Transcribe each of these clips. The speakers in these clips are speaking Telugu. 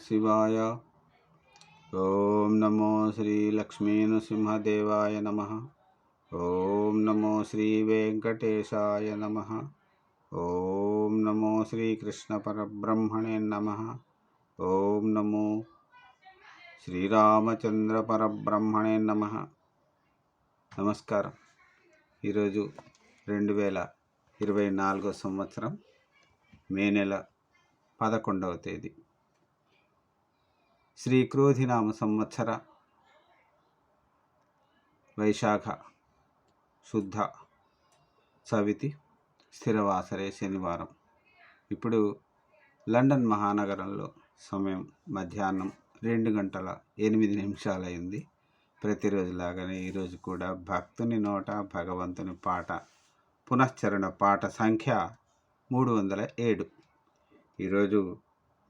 శివాయ. ఓం నమో శ్రీ లక్ష్మీనృసింహదేవాయ నమః. ఓం నమో శ్రీ వెంకటేశాయ నమః. ఓం నమో శ్రీకృష్ణ పరబ్రహ్మణే నమః. ఓం నమో శ్రీరామచంద్ర పరబ్రహ్మణే నమః. నమస్కారం. ఈరోజు 2024 సంవత్సరం మే నెల 11వ తేదీ, శ్రీ క్రోధినామ సంవత్సర వైశాఖ శుద్ధ చవితి స్థిరవాసరే శనివారం. ఇప్పుడు లండన్ మహానగరంలో సమయం మధ్యాహ్నం 2:08 అయింది. ప్రతిరోజులాగానే ఈరోజు కూడా భక్తుని నోట భగవంతుని పాట పునశ్చరణ పాట సంఖ్య 307. ఈరోజు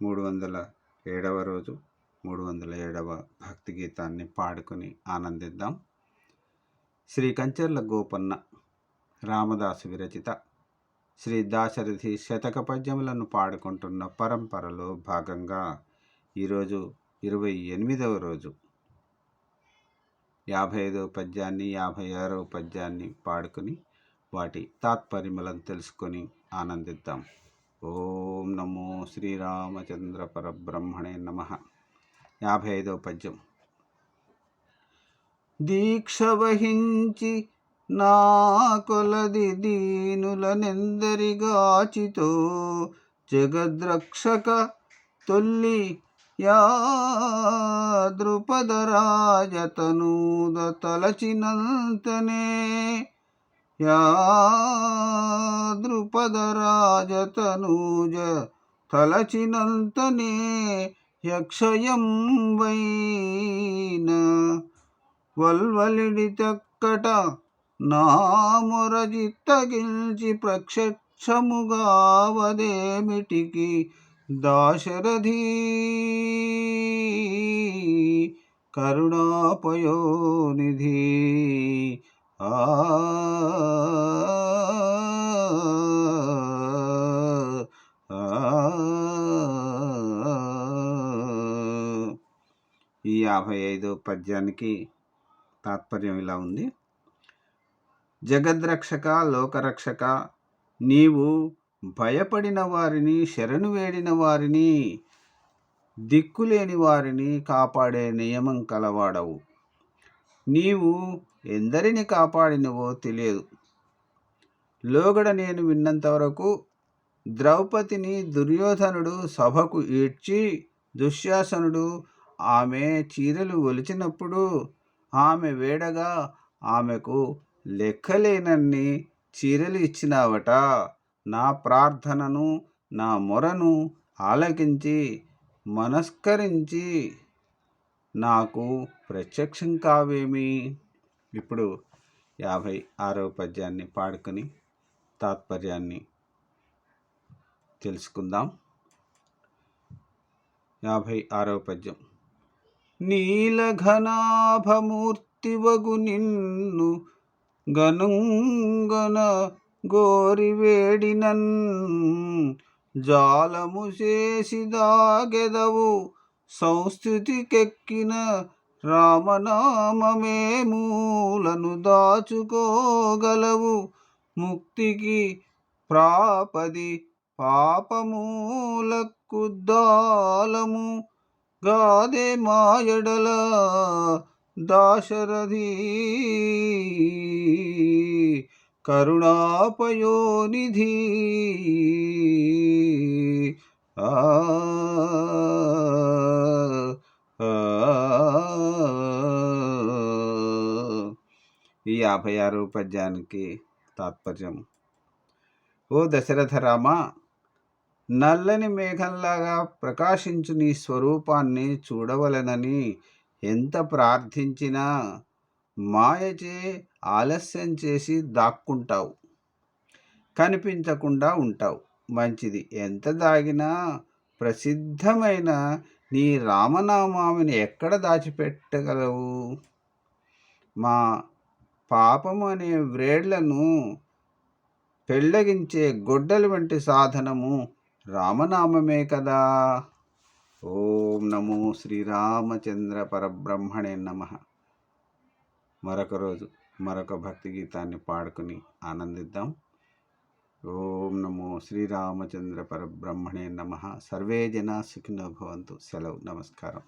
307వ రోజు. 307వ భక్తి గీతాన్ని పాడుకొని ఆనందిద్దాం. శ్రీ కంచెర్ల గోపన్న రామదాసు విరచిత శ్రీ దాశరథి శతక పద్యములను పాడుకుంటున్న పరంపరలో భాగంగా ఈరోజు 28వ రోజు. 55వ పద్యాన్ని 56వ పద్యాన్ని పాడుకొని వాటి తాత్పర్యములను తెలుసుకొని ఆనందిద్దాం. ఓం నమో శ్రీరామచంద్ర పరబ్రహ్మణే నమః. 55వ పద్యం. దీక్ష వహించి నా కొలది దీనులనెందరిగాచితో జగద్రక్షక తొల్లి యా ద్రుపదరాజతనూద తలచినంతనే, యా ద్రుపదరాజతనూజ తలచినంతనే యక్షయం వైన వల్వలిడి తక్కట నా మొరజిత్తగిల్చి ప్రత్యక్షముగావదేమిటికి దాశరథీ కరుణాపయోనిధి. ఈ 55వ పద్యానికి తాత్పర్యం ఇలా ఉంది. జగద్రక్షక, లోకరక్షక, నీవు భయపడిన వారిని, శరణు వేడిన వారిని, దిక్కులేని వారిని కాపాడే నియమం కలవాడవు. నీవు ఎందరిని కాపాడినవో తెలియదు. లోగడ నేను విన్నంతవరకు ద్రౌపదిని దుర్యోధనుడు సభకు ఈడ్చి, దుశ్శాసనుడు ఆమె చీరలు ఒలిచినప్పుడు ఆమె వేడగా ఆమెకు లెక్కలేనన్ని చీరలు ఇచ్చినావట. నా ప్రార్థనను, నా మొరను ఆలకించి మనస్కరించి నాకు ప్రత్యక్షం కావేమి. ఇప్పుడు 56వ పద్యాన్ని పాడుకొని తాత్పర్యాన్ని తెలుసుకుందాం. 56వ పద్యం. నీలఘనాభమూర్తివగు నిన్ను గనుంగన గోరి వేడినన్ జాలము చేసి దాగెదవు సంస్థితికెక్కిన రామనామమే మూలను దాచుకోగలవు. ముక్తికి ప్రాపది పాపమూలకుద్దాలము గాదే మాయడల దాశరథీ కరుణాపయోనిధి. ఈ 56వ పద్యానికి తాత్పర్యం. ఓ దశరథ రామ, నల్లని మేఘంలాగా ప్రకాశించు నీ స్వరూపాన్ని చూడవలెనని ఎంత ప్రార్థించినా మాయచే ఆలస్యం చేసి దాక్కుంటావు, కనిపించకుండా ఉంటావు. మంచిది, ఎంత దాగినా ప్రసిద్ధమైన నీ రామనామాన్ని ఎక్కడ దాచిపెట్టగలవు? మా పాపము అనే వ్రేళ్లను పెళ్ళగించే గొడ్డలి వంటి సాధనము రామనామమే కదా. ఓం నమో శ్రీరామచంద్ర పరబ్రహ్మణే నమః. మరొక రోజు మరొక భక్తి గీతాన్ని పాడుకుని ఆనందిద్దాం. ఓం నమో శ్రీరామచంద్ర పరబ్రహ్మణే నమః. సర్వే జనా సుఖినో భవంతు. సెలవు. నమస్కారం.